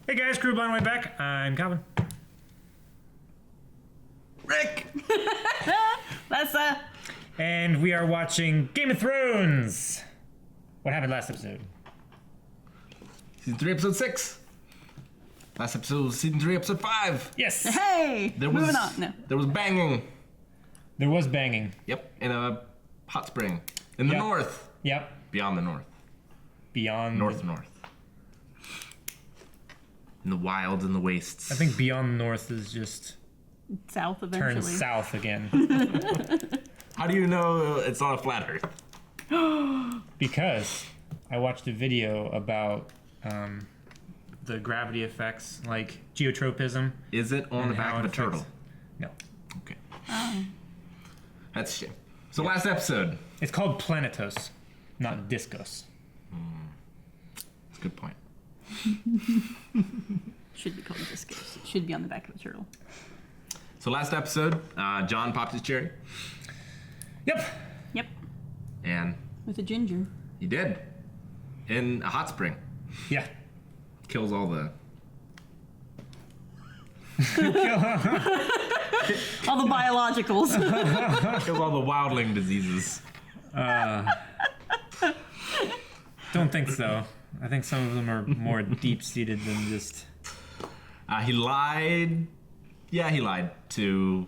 Hey guys, crew on the way back. I'm Calvin. Rick! Lessa! And we are watching Game of Thrones. What happened last episode? Season 3, Episode 6. Last episode was Season 3, Episode 5. Yes! Hey! Moving on. No. There was banging. There was banging. Yep, in a hot spring. In the north. Yep. Beyond the north. Beyond... North. In the wilds and the wastes. I think beyond north is just... South eventually. Turns south again. How do you know it's not a flat earth? Because I watched a video about the gravity effects, like geotropism. Is it on the back of a turtle? No. Okay. That's a shame. So last episode. It's called planetos, not discos. That's a good point. Should be called discos. It should be on the back of a turtle. So last episode, John popped his cherry. Yep. Yep. And With a ginger. he did. In a hot spring. Yeah. Kills all the... All the biologicals. Kills all the wildling diseases. Don't think so. I think some of them are more deep-seated than just... He lied. Yeah, he lied to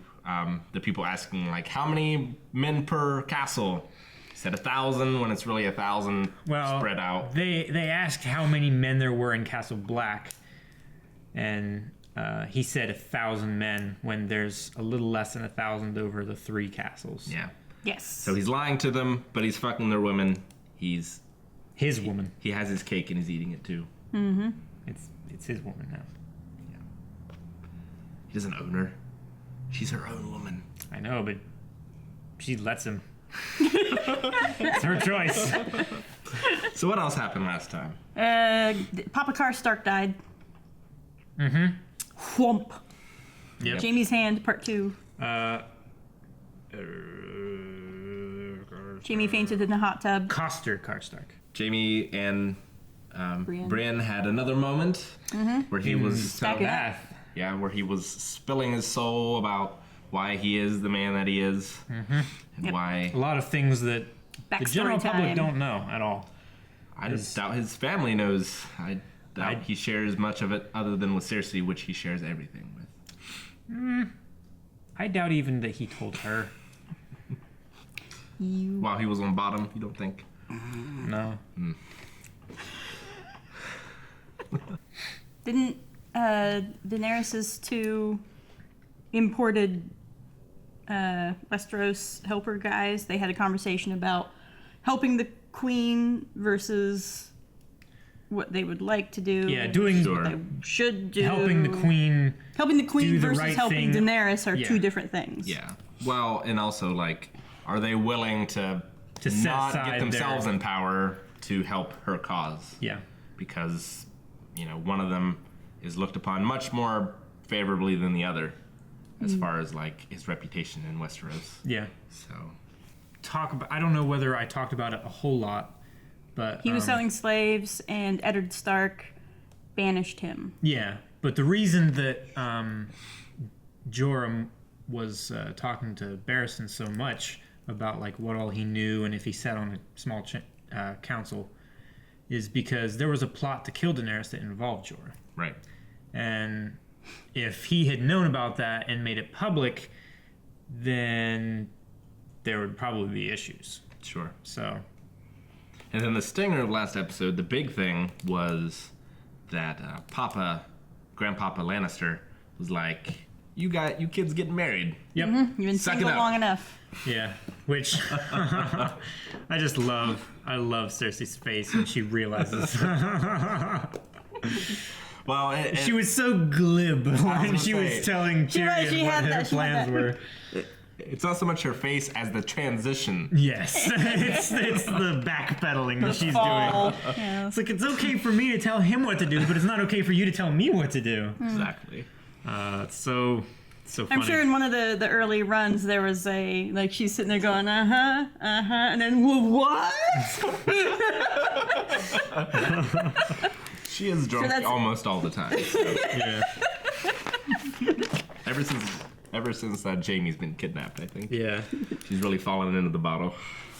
the people asking, like, how many men per castle? He said 1,000 when it's really 1,000 spread out. They asked how many men there were in Castle Black, and he said 1,000 men when there's a little less than 1,000 over the 3 castles. Yeah. Yes. So he's lying to them, but he's fucking their women. He's... His woman. He has his cake and he's eating it too. Mm-hmm. It's his woman now. He doesn't own her. She's her own woman. I know, but she lets him. It's her choice. So what else happened last time? Papa Karstark died. Mm-hmm. Whomp. Yep. Jaime's hand, part 2. Jaime fainted in the hot tub. Karstark. Jaime and Brienne had another moment where he was... Back it up. Yeah, where he was spilling his soul about why he is the man that he is. And why... A lot of things that the general public don't know at all. I just doubt his family knows. I doubt he shares much of it other than with Cersei, which he shares everything with. I doubt even that he told her. While he was on bottom, you don't think? No. Didn't Daenerys' 2 imported Westeros helper guys, they had a conversation about helping the queen versus what they would like to do. Yeah, doing what they should do. Helping the queen do the versus right helping thing. Daenerys are 2 different things. Yeah. Well, and also, like, are they willing to set not aside get themselves in power to help her cause? Yeah. Because, one of them is looked upon much more favorably than the other as far as, like, his reputation in Westeros. Yeah. So... I don't know whether I talked about it a whole lot, but... He was selling slaves, and Eddard Stark banished him. Yeah, but the reason that Joram was talking to Barristan so much about, like, what all he knew and if he sat on a small council is because there was a plot to kill Daenerys that involved Jorah. Right. And if he had known about that and made it public, then there would probably be issues. Sure. So... And then the stinger of last episode, the big thing was that Grandpapa Lannister was like, you kids getting married. Yep. You've been single long enough. Yeah, which I love Cersei's face when she realizes. Well, she was so glib when she was telling Tyrion what her plans were. It's not so much her face as the transition. Yes, it's the backpedaling that she's doing. Yeah. It's like, it's okay for me to tell him what to do, but it's not okay for you to tell me what to do. Exactly. It's so funny. I'm sure in one of the early runs there was she's sitting there going, and then what? She is drunk that's- almost all the time. So. Yeah. Ever since Jamie's been kidnapped, I think. Yeah. She's really fallen into the bottle.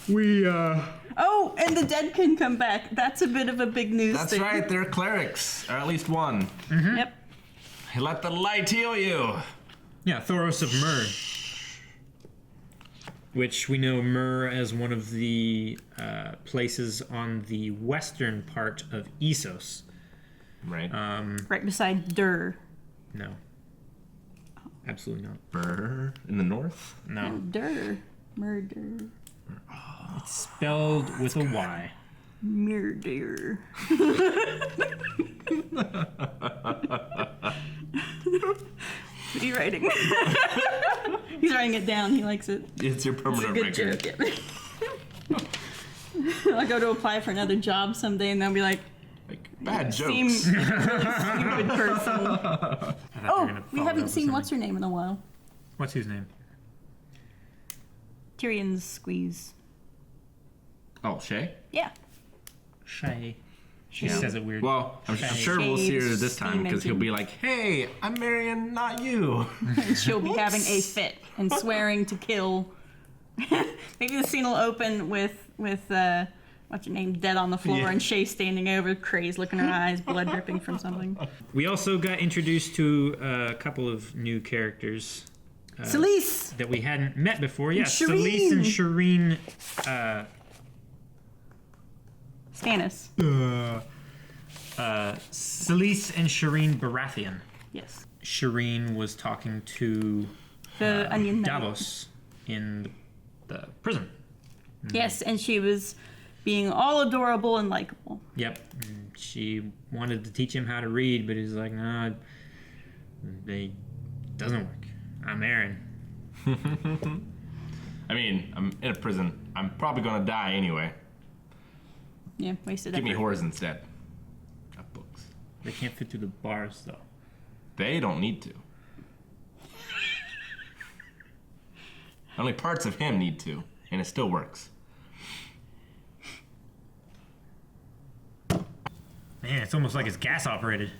Oh, and the dead can come back. That's a bit of a big news That's thing. right, they're clerics, or at least one. Mm-hmm. Yep. Let the light heal you. Yeah, Thoros of Myr. Which we know Myr as one of the places on the western part of Essos. Right. Right beside Dur. No. Absolutely not. Burr in the north. No. Dur. Murder. It's spelled with a Y. Murder. What are you writing? He's writing it down. He likes it. It's your It's a permanent good record. joke. Yeah. I'll go to apply for another job someday, and they'll be like, Like bad "Seem jokes. like a really stupid person." Oh, we haven't seen what's her name in a while. What's his name? Tyrion's squeeze. Oh, Shay? Yeah. Shay. She Yeah. says it weird. Well, I'm Shay. sure we'll see her this time Steam because he'll engine. be like, "Hey, I'm Marion, not you." And she'll be having a fit and swearing to kill. Maybe the scene will open with what's her name, dead on the floor, Yeah. and Shay standing over, crazed, look in her eyes, blood dripping from something. We also got introduced to a couple of new characters Selyse! that we hadn't met before. Yes, Shireen. Selyse and Shireen. Stannis. Selyse and Shireen Baratheon. Yes. Shireen was talking to The onion knight. Davos in the prison. Yes, and she was being all adorable and likable. Yep. And she wanted to teach him how to read, but he's like, "No, it doesn't work. I'm Aaron." I mean, I'm in a prison. I'm probably gonna die anyway. Yeah, wasted Give me effort. whores instead. Not books. They can't fit through the bars, though. They don't need to. Only parts of him need to, and it still works. Man, it's almost like it's gas operated.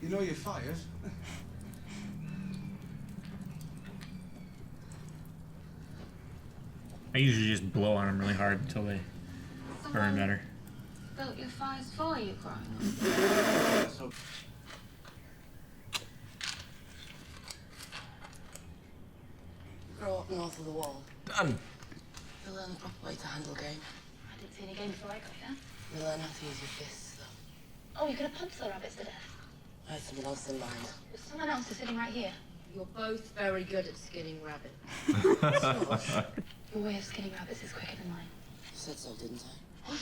You know you're fired. I usually just blow on them really hard until they burn better. Built your fires for you, growing So Grow up north of the wall. Done. You'll learn the proper way to handle game. I didn't see any game before I got here. You'll learn how to use your fists, though. Oh, you could have punched the rabbits to death. I had someone else in mind. But someone else is sitting right here. You're both very good at skinning rabbits. Your way of skinning rabbits is quicker than mine. You said so, didn't I?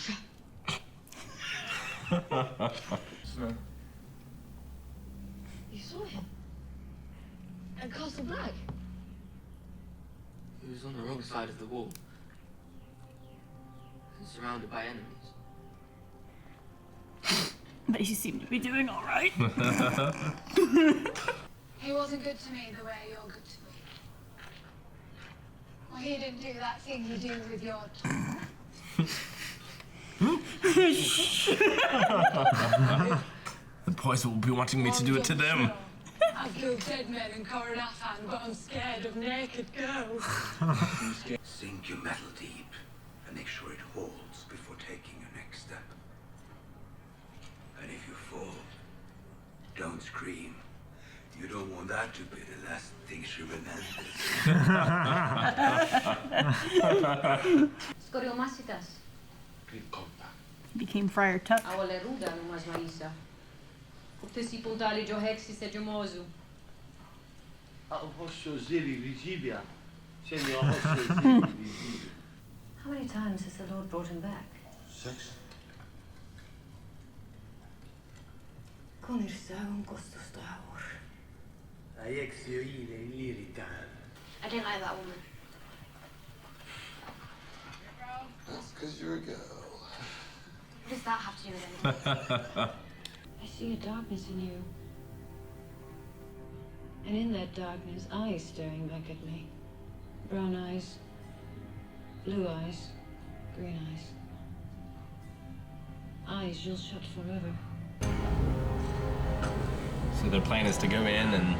You saw him. At Castle Black. He was on the wrong side of the wall. And surrounded by enemies. But he seemed to be doing all right. He wasn't good to me the way you're good to me. Well, he didn't do that thing you do with your... The boys will be wanting me to do it to them. I've killed dead men in Coronathan, but I'm scared of naked girls. sink your metal deep and make sure it holds before taking your next step. And if you fall, don't scream. You don't want that to be the last thing she remembers. Skoriomasitas. Became Friar Tuck. Awale ruda no mais maisa. Kutesi puntali jo hexi se jomozu. How many times has the Lord brought him back? 6. Konirsa on kostusta aur. I didn't like that woman. That's because you're a girl. What does that have to do with anything? I see a darkness in you. And in that darkness, eyes staring back at me. Brown eyes, blue eyes, green eyes. Eyes you'll shut forever. So their plan is to go in and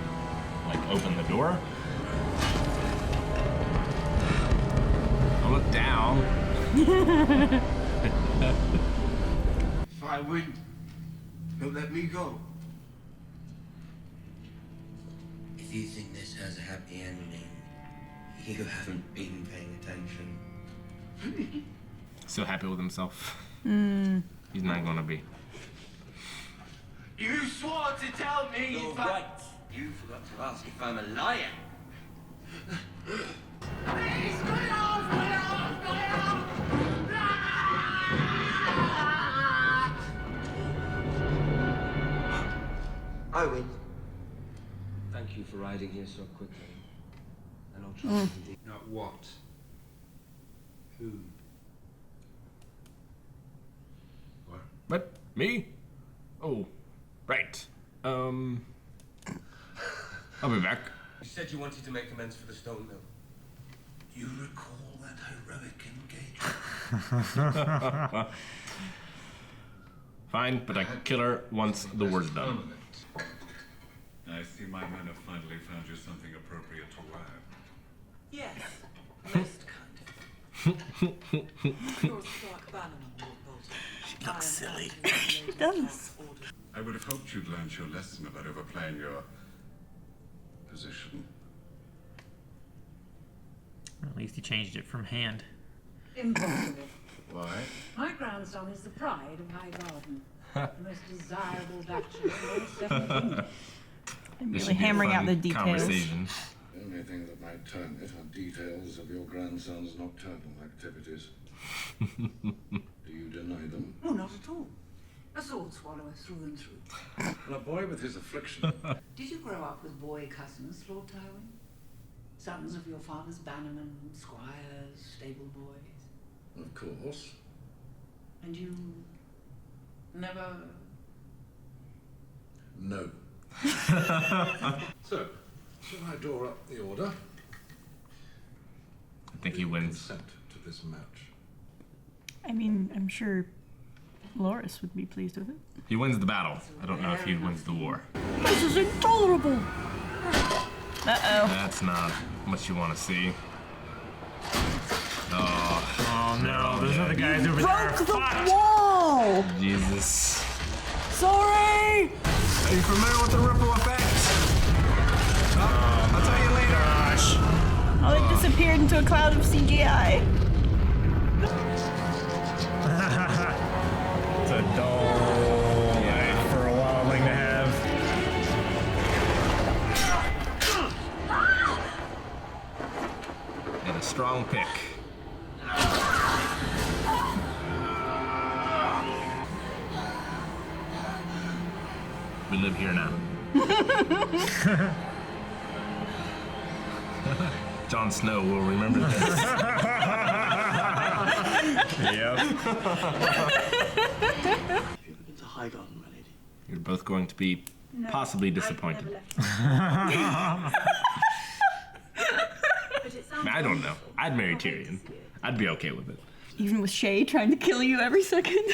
like open the door. I'll look down. If I win, he'll let me go. If you think this has a happy ending, you haven't been paying attention. So happy with himself. He's not gonna be. You swore to tell me if right. You forgot to ask if I'm a liar. Please, get off! Get off! Get off! I win. Thank you for riding here so quickly. And I'll try to do. Not what? Who? What? What? Me? Oh, right. I'll be back. You said you wanted to make amends for the stone mill. You recall that heroic engagement? Fine, but I kill her once the war's done. I see my men have finally found you something appropriate to wear. Yes, most kind. Your stark banner, Lord Bolton. She looks silly. She does. I would have hoped you'd learned your lesson about overplaying your position. At least he changed it from hand. Impossible. Why? My grandson is the pride of High Garden. The most desirable bachelor in all 7 kingdoms. I'm This really should be a hammering out fun the details. conversation. The only thing that might turn it are details of your grandson's nocturnal activities. Do you deny them? Oh, not at all. A sword swallower through and through. Well, a boy with his affliction. Did you grow up with boy cousins, Lord Tywin? Sons of your father's bannermen, squires, stable boys? Of course. And you never... No. So, shall I draw up the order? I think he wins. Consent to this match. I mean, I'm sure Loras would be pleased with it. He wins the battle. I don't know if he wins the war. This is intolerable! Uh-oh. That's not what you want to see. Oh no, those other guys over there. Broke the wall! Jesus. Sorry! Are you familiar with the ripple effect? I'll tell you later. Gosh. Oh, it disappeared into a cloud of CGI. It's a dull life for a wildling to have. And a strong pick. We live here now. Jon Snow will remember this. Yep. It's a high garden, my lady. You're both going to be possibly disappointed. I don't know. I'd marry Tyrion. I'd be okay with it. Even with Shay trying to kill you every second.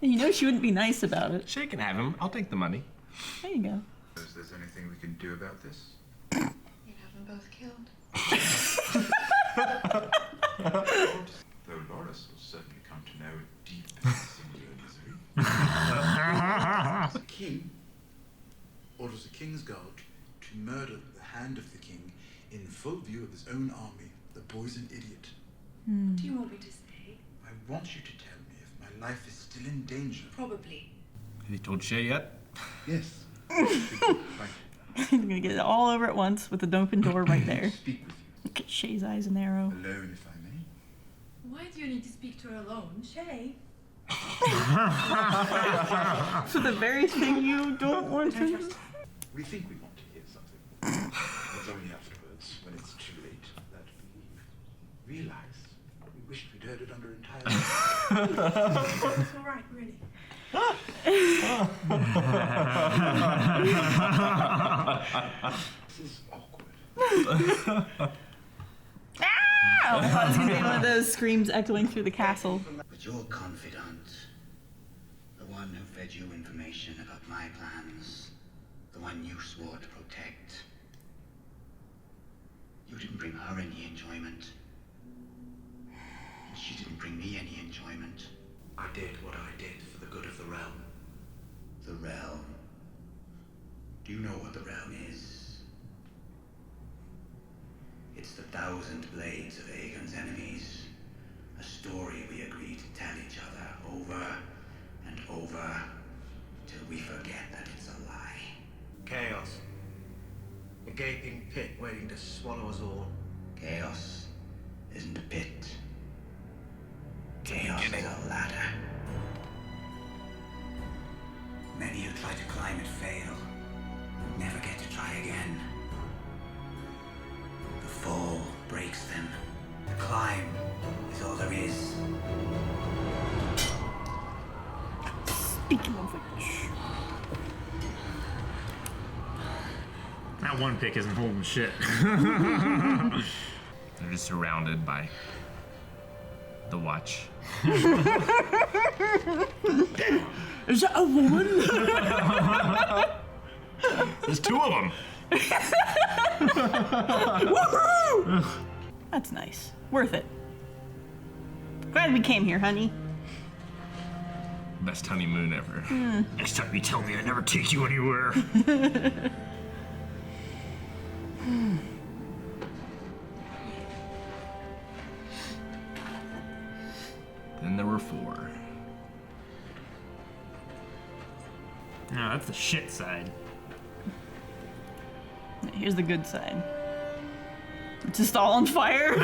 You know she wouldn't be nice about it. Shay can have him. I'll take the money. There you go. Is there anything we can do about this? You have them both killed. Though Loras will certainly come to know a deep singular misery. As a king orders a king's guard to murder the hand of the king in full view of his own army, the boy's an idiot. Do you want me to stay? I want you to tell me if my life is still in danger. Probably. Have you told Shay yet? Yes. He's gonna get it all over at once with an open door right there. Speak with you, Look at Shay's eyes and arrow. alone if I may. Why do you need to speak to her alone? Shay? For the very thing you don't want to. We think we want to hear something. It's only afterwards, when it's too late, that we realize we wished we'd heard it under entire. It's all right, really. This is awkward. Ah! I thought it was gonna be one of those screams echoing through the castle. But your confidant, the one one who fed you information about my plans. The one you swore to protect. You didn't bring her any enjoyment. And she didn't bring me any enjoyment. I did what I did for the good of the realm. The realm. Do you know what the realm is? It's the 1,000 blades of Aegon's enemies. A story we agreed to tell each other over and over till we forget that it's a lie. Chaos. A gaping pit waiting to swallow us all. Chaos isn't a pit. Chaos is a ladder. Many who try to climb it fail. Never get to try again. The fall breaks them. The climb is all there is. Speaking of which. That one pick isn't holding shit. They're just surrounded by the Watch. Is that a woman? There's 2 of them. Woohoo! That's nice. Worth it. Glad we came here, honey. Best honeymoon ever. Next time you tell me I never take you anywhere. Then there were 4. No, that's the shit side. Here's the good side. It's just all on fire.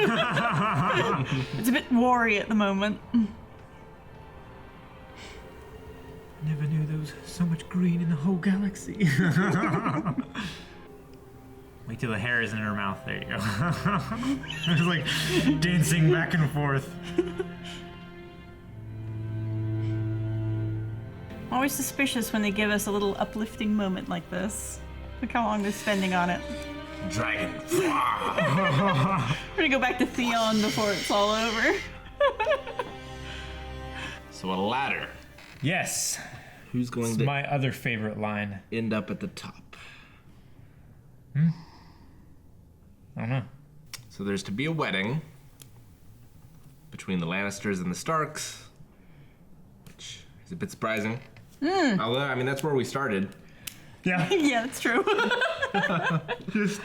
It's a bit wary at the moment. Never knew there was so much green in the whole galaxy. Wait till the hair is in her mouth. There you go. It's like dancing back and forth. Always suspicious when they give us a little uplifting moment like this. Look how long they're spending on it. Dragon. We're gonna go back to Theon before it's all over. So a ladder. Yes. Who's going It's to my other favorite line. end up at the top? I don't know. So there's to be a wedding between the Lannisters and the Starks, which is a bit surprising. Although, I mean, that's where we started. Yeah. Yeah, that's true. Just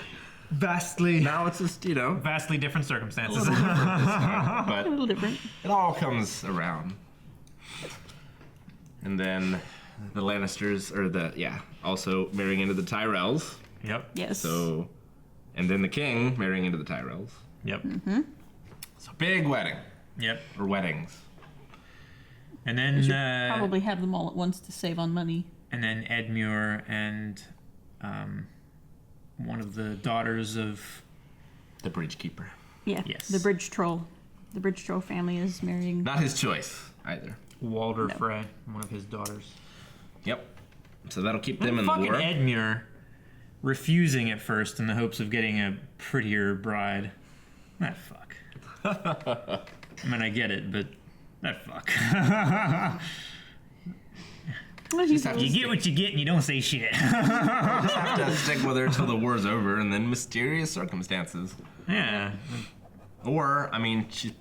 vastly. Now it's just, Vastly different circumstances. but A little different. it all comes around. And then the Lannisters, also marrying into the Tyrells. Yep. Yes. So, and then the king marrying into the Tyrells. Yep. So big wedding. Yep. Or weddings. And then Probably have them all at once to save on money. and then Edmure and one of the daughters of The bridge keeper. Yeah. Yes. The bridge troll. The bridge troll family is marrying. Not his choice either. Walder No. Frey, one of his daughters. Yep. So that'll keep them in the Fucking war. Edmure refusing at first in the hopes of getting a prettier bride. That fuck. I mean, I get it, but that fuck. Well, Just have to You get what you get and you don't say shit. Just have to stick with her till the war's over, and then mysterious circumstances. Yeah. Or, I mean, she's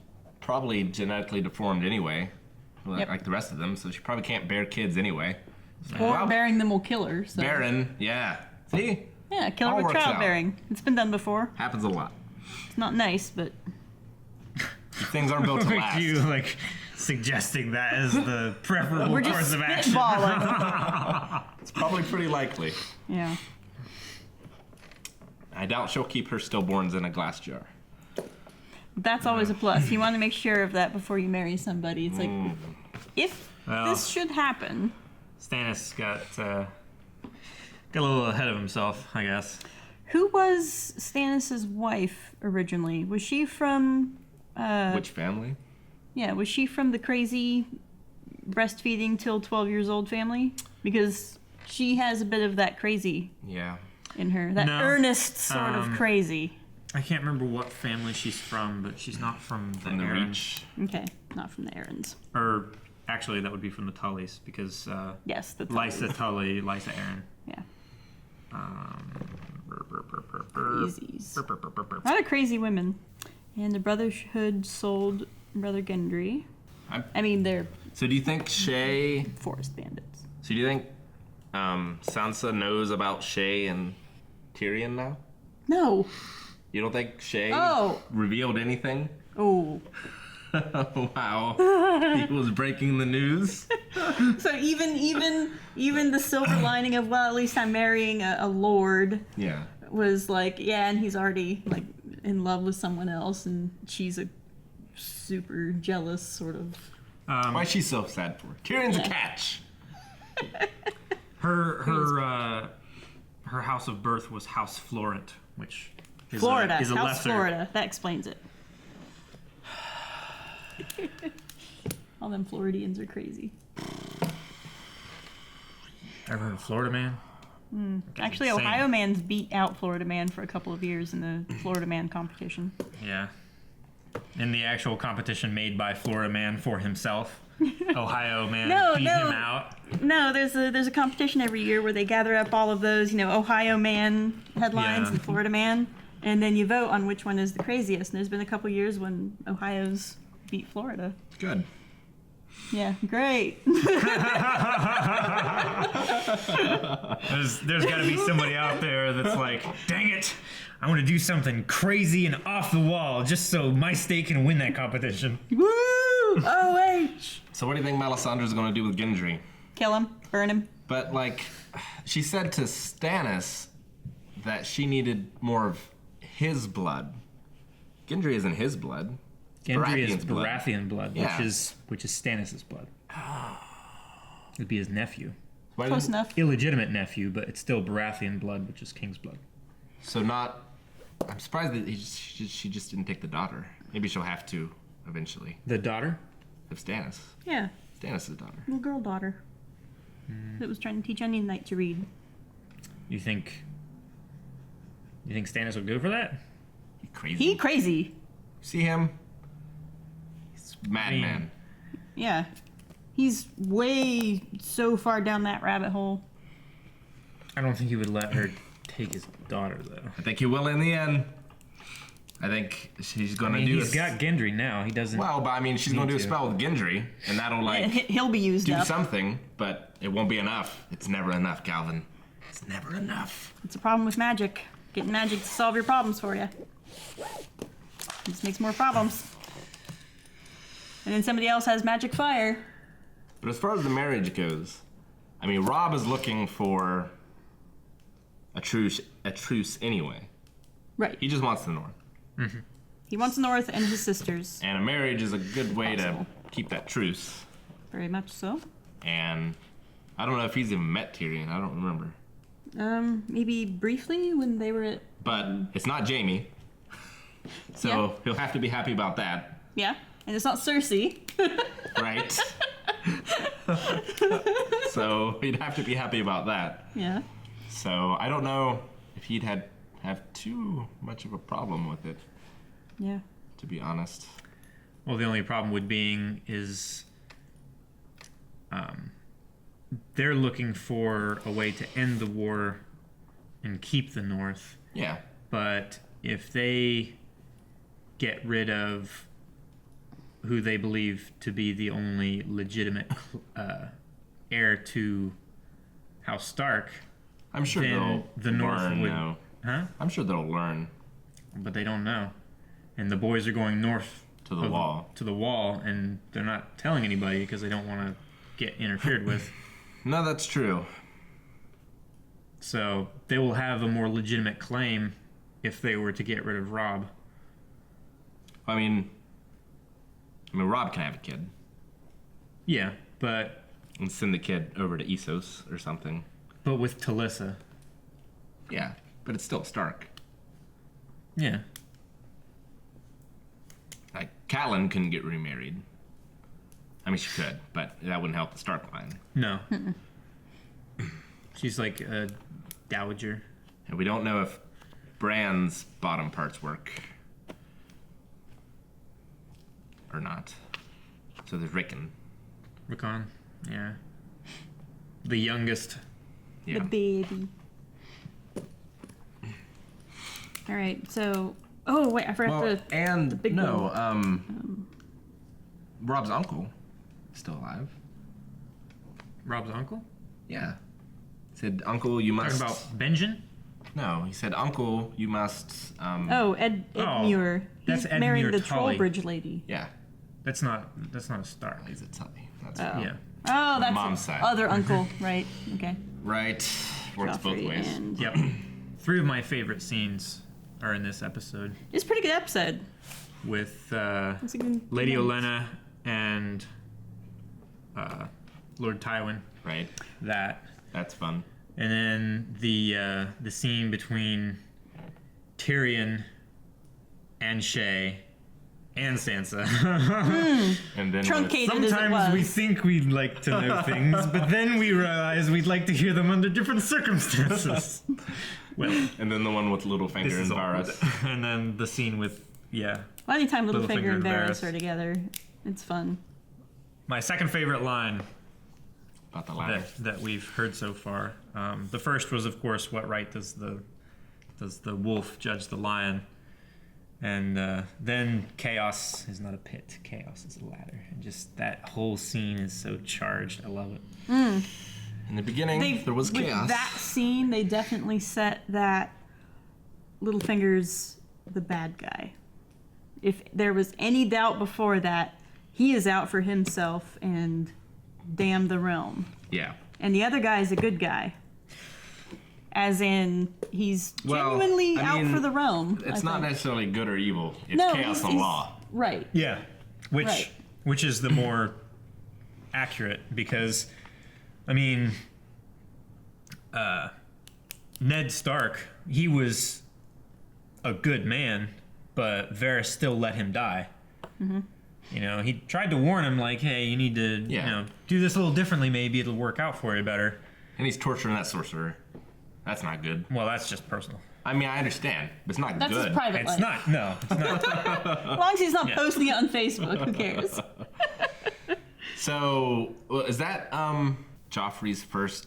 probably genetically deformed anyway, Yep. like the rest of them, so she probably can't bear kids anyway. So, Or well, bearing them will kill her. So. Barren, yeah. See? Yeah, kill her All with works out. childbearing. It's been done before. Happens a lot. It's not nice, but Things aren't built to Like last. you suggesting that as the preferable we're course just of action. spitballing. It's probably pretty likely. Yeah. I doubt she'll keep her stillborns in a glass jar. That's always a plus. You want to make sure of that before you marry somebody. It's like, if Well. this should happen, Stannis got a little ahead of himself, I guess. who was Stannis' wife originally? Was she from? Which family? Yeah, was she from the crazy breastfeeding till 12 years old family? Because she has a bit of that crazy Yeah. in her. That No. earnest sort of crazy. I can't remember what family she's from, but she's not from the From the Arryn. Reach. Okay, not from the errands. Or Actually, that would be from the Tullys because Yes, the Lysa Tully, Lysa Arryn. Yeah. Crazies. A lot of crazy women. And the Brotherhood sold Brother Gendry. I mean, they're So do you think Shay... forest bandits. So do you think Sansa knows about Shay and Tyrion now? No. You don't think Shay Oh. revealed anything? Oh. Wow. He was breaking the news. So even the silver lining of, well, at least I'm marrying a lord. Yeah. Was like, yeah, and he's already like in love with someone else, and she's a super jealous sort of. Why is she so sad for? Tyrion's a catch. Her house of birth was House Florent, which is Florida. is a House lesser. Florida. That explains it. All them Floridians are crazy. Ever heard of Florida Man? Actually, insane. Ohio Man's beat out Florida Man for a couple of years in the Florida Man competition. Yeah. In the actual competition made by Florida Man for himself, Ohio Man beat him out. No, there's a competition every year where they gather up all of those, Ohio Man headlines and Florida Man, and then you vote on which one is the craziest. And there's been a couple years when Ohio's beat Florida. Good. Yeah, great. There's got to be somebody out there that's like, dang it, I want to do something crazy and off the wall just so my state can win that competition. Woo! OH! So what do you think Melisandre's going to do with Gendry? Kill him, burn him. But, like, she said to Stannis that she needed more of his blood. Gendry isn't his blood. Gendry is Baratheon's blood. Baratheon blood, Yeah. which is Stannis' blood. It'd be his nephew. Close enough. Illegitimate nephew, but it's still Baratheon blood, which is King's blood. So not... I'm surprised that she just didn't take the daughter. Maybe she'll have to eventually. The daughter? Of Stannis. Yeah, Stannis' daughter. little girl daughter. That was trying to teach Onion Knight to read. You think Stannis would go for that? Crazy. He crazy. See him? He's madman. Yeah. He's way so far down that rabbit hole. I don't think he would let her take his daughter, though. I think he will in the end. I think she's going to do he's got Gendry now. He doesn't... Well, but I mean, she's going to do a spell with Gendry, and that'll, like... He'll be used do up. something, but it won't be enough. It's never enough, Calvin. It's never enough. It's a problem with magic. Getting magic to solve your problems for you. Just makes more problems. And then somebody else has magic fire. But as far as the marriage goes, I mean, Robb is looking for a truce anyway. Right. He just wants the North. Mm-hmm. He wants the North and his sisters. And a marriage is a good way to keep that truce. Very much so. And I don't know if he's even met Tyrion. I don't remember. Maybe briefly when they were at... But it's not Jaime. So he'll have to be happy about that. Yeah, and it's not Cersei. Right? So he'd have to be happy about that. Yeah. So I don't know if he'd have too much of a problem with it. Yeah. To be honest. Well, the only problem with being is they're looking for a way to end the war and keep the North. Yeah. But if they get rid of who they believe to be the only legitimate heir to House Stark, I'm sure then the North learn would... now. Huh? I'm sure they'll learn. But they don't know. And the boys are going north to the wall. To the wall, and they're not telling anybody because they don't want to get interfered with. No, that's true. So they will have a more legitimate claim if they were to get rid of Robb. I mean, Robb can have a kid. Yeah, but... And send the kid over to Essos or something. But with Talissa. Yeah, but it's still Stark. Yeah. Like, Catelyn couldn't get remarried. I mean, she could, but that wouldn't help the Stark line. No. She's like a dowager. And we don't know if Bran's bottom parts work. Or not. So there's Rickon. Rickon, yeah. The youngest. Yeah. The baby. All right, so... Oh, wait, I forgot the big one. Rob's uncle is still alive. Rob's uncle? Yeah. He said, Uncle, you must... Talking about Benjen? No, he said, Uncle, you must... Ed Muir. That's He's Ed marrying Muir the Tully. Trollbridge lady. Yeah. That's not a Stark. He's a Tully. That's Yeah. Oh, that's mom's his side. other uncle, right? Okay. Right. Works both Joffrey ways. and- Yep. 3 of my favorite scenes are in this episode. It's a pretty good episode. With It's a good Lady mix. Olenna and Lord Tywin. Right. That's fun. And then the scene between Tyrion and Shay and Sansa. And then Truncated as it sometimes we was. think we'd like to know things, but then we realize we'd like to hear them under different circumstances. Well, and then the one with Littlefinger and Varys. And then the scene with Well, anytime Littlefinger Littlefinger and and Varys Varys. are together, it's fun. My second favorite line About the ladder. that we've heard so far. The first was, of course, what right does the wolf judge the lion? And then chaos is not a pit, chaos is a ladder. And just that whole scene is so charged. I love it. In the beginning, there was chaos. With that scene, they definitely set that Littlefinger's the bad guy. If there was any doubt before that, he is out for himself and damn the realm. Yeah. And the other guy is a good guy. As in, he's genuinely out for the realm. It's not necessarily good or evil. It's No, chaos and he's- law. Right. Yeah, Right. which is the more accurate, because I mean, Ned Stark, he was a good man, but Varys still let him die. Mm-hmm. You know, he tried to warn him, like, hey, you need to, you know, do this a little differently. Maybe it'll work out for you better. And he's torturing that sorcerer. That's not good. Well, that's just personal. I mean, I understand, but it's not That's good. his private It's life. not. No, it's not. As long as he's not posting it on Facebook, who cares? So, is that Joffrey's first,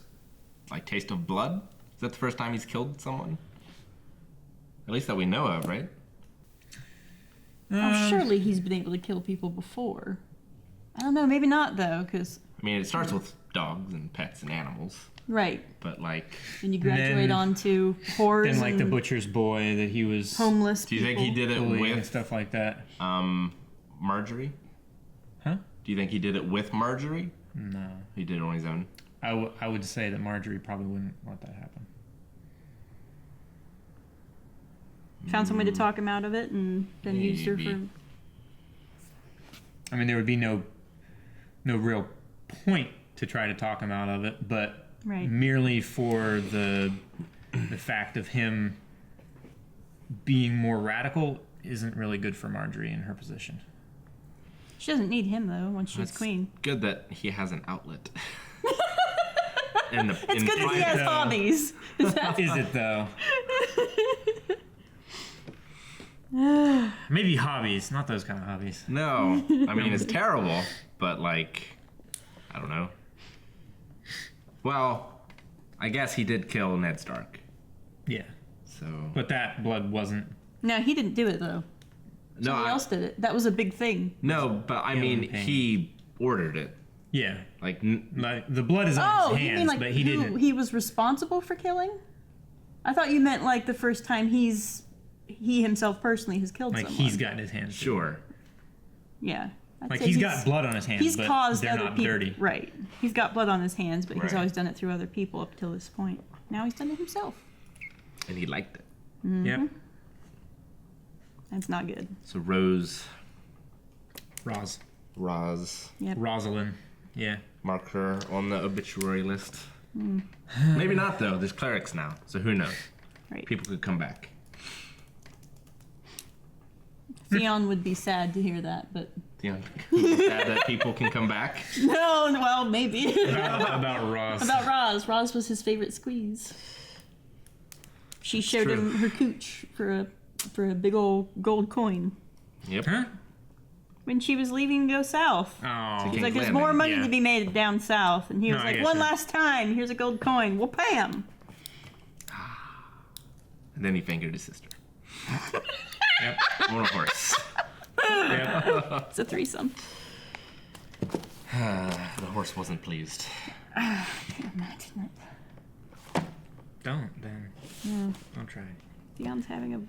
like, taste of blood? Is that the first time he's killed someone? At least that we know of, right? Surely he's been able to kill people before. I don't know, maybe not though, because I mean, it starts with dogs and pets and animals. right. But, like... Then you graduate Then- onto whores Then, like, the and butcher's boy that he was homeless Do you think he people. did it bullying and with stuff like that. Marjorie? Huh? Do you think he did it with Marjorie? No. He did it on his own? I would say that Marjorie probably wouldn't let that happen. Found some way to talk him out of it and then used her for... Maybe. I mean, there would be no real point to try to talk him out of it, but Right. merely for the fact of him being more radical isn't really good for Marjorie in her position. She doesn't need him though once she's That's queen. good that he has an outlet. It's good that he has though. hobbies. Is it though? Maybe hobbies, not those kind of hobbies. No. I mean, it's terrible, but, like, I don't know. Well, I guess he did kill Ned Stark. Yeah, So... but that blood wasn't. No, he didn't do it though. No, Somebody else did it. That was a big thing. No, but I mean, pain. he ordered it. Yeah, Like, like the blood is on Oh, his you hands, mean like but he who didn't. he was responsible for killing? I thought you meant like the first time he himself personally has killed Like someone. he's gotten his hands. dirty. sure. Yeah. I'd Like say he's got blood on his hands, He's but caused they're other not people. dirty. Right. He's got blood on his hands, but he's Right. always done it through other people up till this point. Now he's done it himself. And he liked it. Yep. That's not good. So Rose, Roz. Yep. Rosalind. Yeah. mark her on the obituary list. Maybe not, though. There's clerics now, so who knows? Right. People could come back. Theon would be sad to hear that, but Theon, sad that people can come back. no, well, maybe. About Roz. About Roz. Roz was his favorite squeeze. She showed him her cooch for a big old gold coin. Yep. Huh? When she was leaving to go south. Oh. He's like, there's more money to be made down south. And he was like, one last time, here's a gold coin. We'll pay him. And then he fingered his sister. Yep. On a horse. Yep. It's a threesome. The horse wasn't pleased. Don't, then. Yeah. Don't try. Theon's having a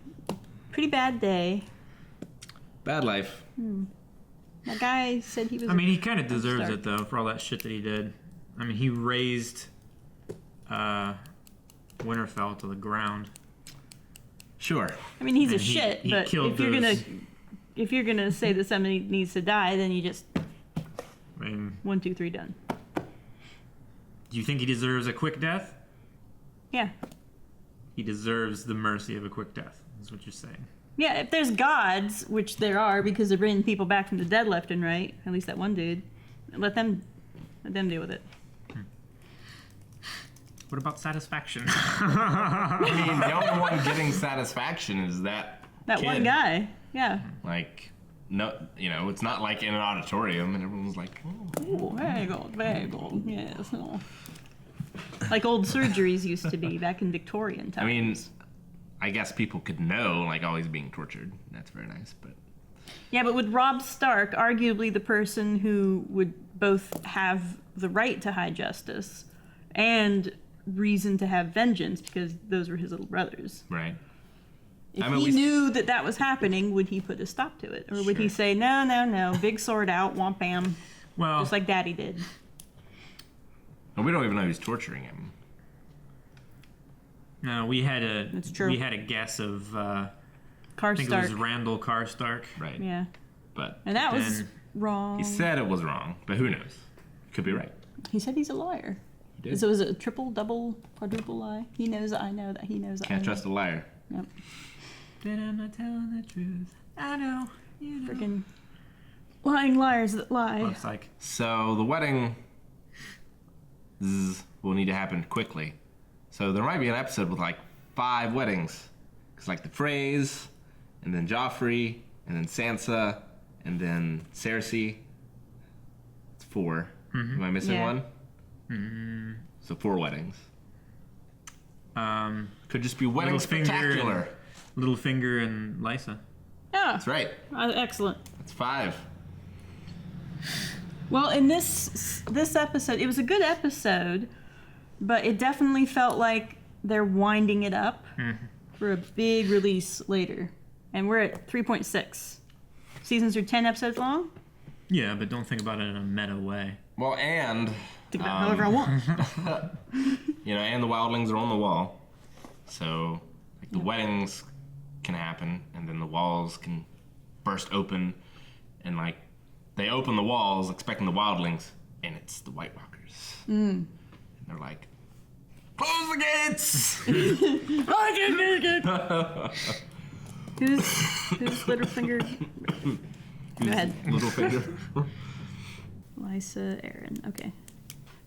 pretty bad day. Bad life. That guy said he was. I mean, he kind of deserves it, though, for all that shit that he did. I mean, he razed Winterfell to the ground. Sure. I mean, he's And a he shit, but killed if you're gonna say that somebody needs to die, then you just I mean, 1, 2, 3 done. do you think he deserves a quick death? Yeah. He deserves the mercy of a quick death, is what you're saying. Yeah, if there's gods, which there are, because they're bringing people back from the dead left and right, at least that one dude, let them deal with it. What about satisfaction? I mean, the only one getting satisfaction is that kid. One guy. Yeah. Like, no, it's not like in an auditorium and everyone's like, oh. Ooh, very good, yes. Oh. Like old surgeries used to be back in Victorian times. I mean, I guess people could know, like, oh, he's being tortured. That's very nice, but... Yeah, but with Robb Stark, arguably the person who would both have the right to high justice and reason to have vengeance, because those were his little brothers. Right. If he knew that was happening, would he put a stop to it? Or would he say, no, big sword out, womp bam, just like Daddy did? Well, we don't even know who's torturing him. No, we had a guess of I think it was Randall Karstark. Right. Yeah. But and that was wrong. He said it was wrong, but who knows? Could be right. He said he's a liar. He did. So is it a triple, double, quadruple lie? He knows that I know that he knows that Can't trust a liar. Yep. Then I'm not telling the truth. I know. You know. Freaking lying liars that lie. Looks like. So the wedding will need to happen quickly. So there might be an episode with like 5 weddings. Because like the Freys, and then Joffrey, and then Sansa, and then Cersei. It's 4. Mm-hmm. Am I missing one? Mm-hmm. So 4 weddings. Could just be wedding spectacular. Littlefinger and Lessa. Yeah. That's right. Excellent. That's 5. Well, in this episode, it was a good episode, but it definitely felt like they're winding it up for a big release later. And we're at 3.6. Seasons are 10 episodes long? Yeah, but don't think about it in a meta way. Well, and... Think about it however I want. And the wildlings are on the wall. So, like, the weddings can happen, and then the walls can burst open, and, like, they open the walls expecting the wildlings, and it's the White Walkers. And they're like, close the gates! I can make it! Who's Littlefinger? Go ahead. Littlefinger. Lysa Arryn, okay.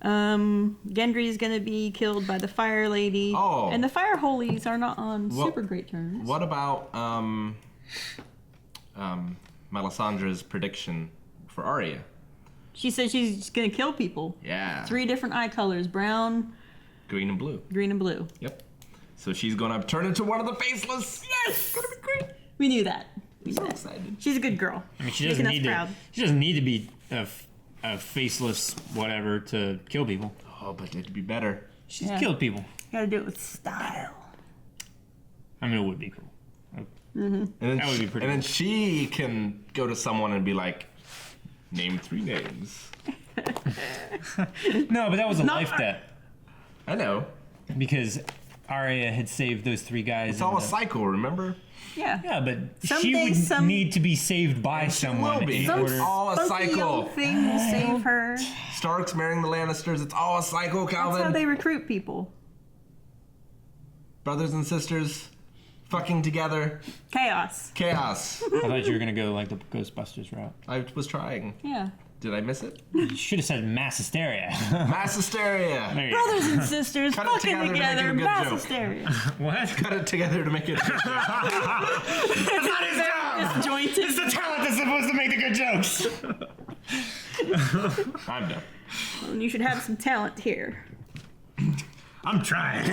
Gendry's gonna be killed by the Fire Lady. Oh. And the Fire Holies are not on super great terms. What about Melisandre's prediction for Arya? She said she's gonna kill people. Yeah. 3 different eye colors: brown, green, and blue. Green and blue. Yep. So she's gonna turn into one of the faceless. Yes. It's gonna be great. We knew that. So excited. She's a good girl. I mean, she doesn't need to. She doesn't need to be a faceless whatever to kill people. Oh, but it'd be better. She's killed people. You gotta do it with style. I mean, it would be cool. And then that would be pretty. And then she can go to someone and be like, "Name 3 names." No, but that was a life debt. I know. Because Arya had saved those 3 guys. It's all a cycle, remember? Yeah. Yeah, but she would need to be saved by someone. It's all a cycle. Thing will save her. Stark's marrying the Lannisters. It's all a cycle, Calvin. That's how they recruit people. Brothers and sisters fucking together. Chaos. Chaos. I thought you were gonna go like the Ghostbusters route. I was trying. Yeah. Did I miss it? You should have said mass hysteria. Mass hysteria. There you Brothers and sisters Cut it fucking together to make it a together, good mass joke. hysteria. What? Cut it together to make it. That's not his job. Disjointed. It's the talent that's supposed to make the good jokes. I'm done. Well, you should have some talent here. I'm trying.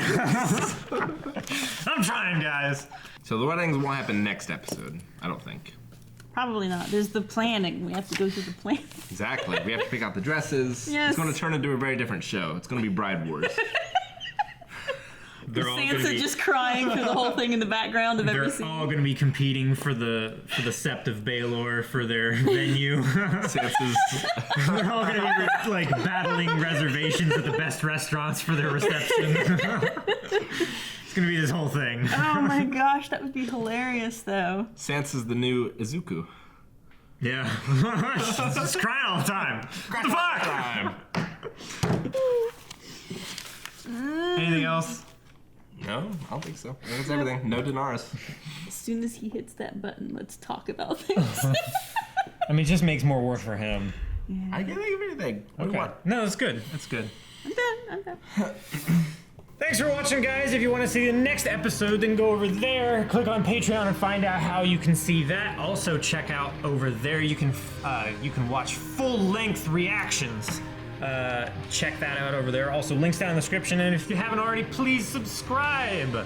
I'm trying, guys. So the weddings won't happen next episode, I don't think. Probably not. There's the planning. We have to go through the plan. Exactly. We have to pick out the dresses. Yes. It's going to turn into a very different show. It's going to be Bride Wars. They're all gonna Sansa be, just crying for the whole thing in the background of every they're scene. all going to be competing for the Sept of Baelor for their venue. Sansa's They're all going to be like battling reservations at the best restaurants for their reception. It's going to be this whole thing. Oh my gosh, that would be hilarious though. Sansa's the new Izuku. Yeah. Just crying all the time. What the fuck? Anything else? No, I don't think so. I think that's everything. No Daenerys. As soon as he hits that button, let's talk about things. I mean, it just makes more work for him. I can't think of anything. What do you want? No, that's good. That's good. I'm done. Thanks for watching, guys. If you want to see the next episode, then go over there, click on Patreon, and find out how you can see that. Also, check out over there. You can watch full-length reactions. Check that out over there. Also, links down in the description. And if you haven't already, please subscribe.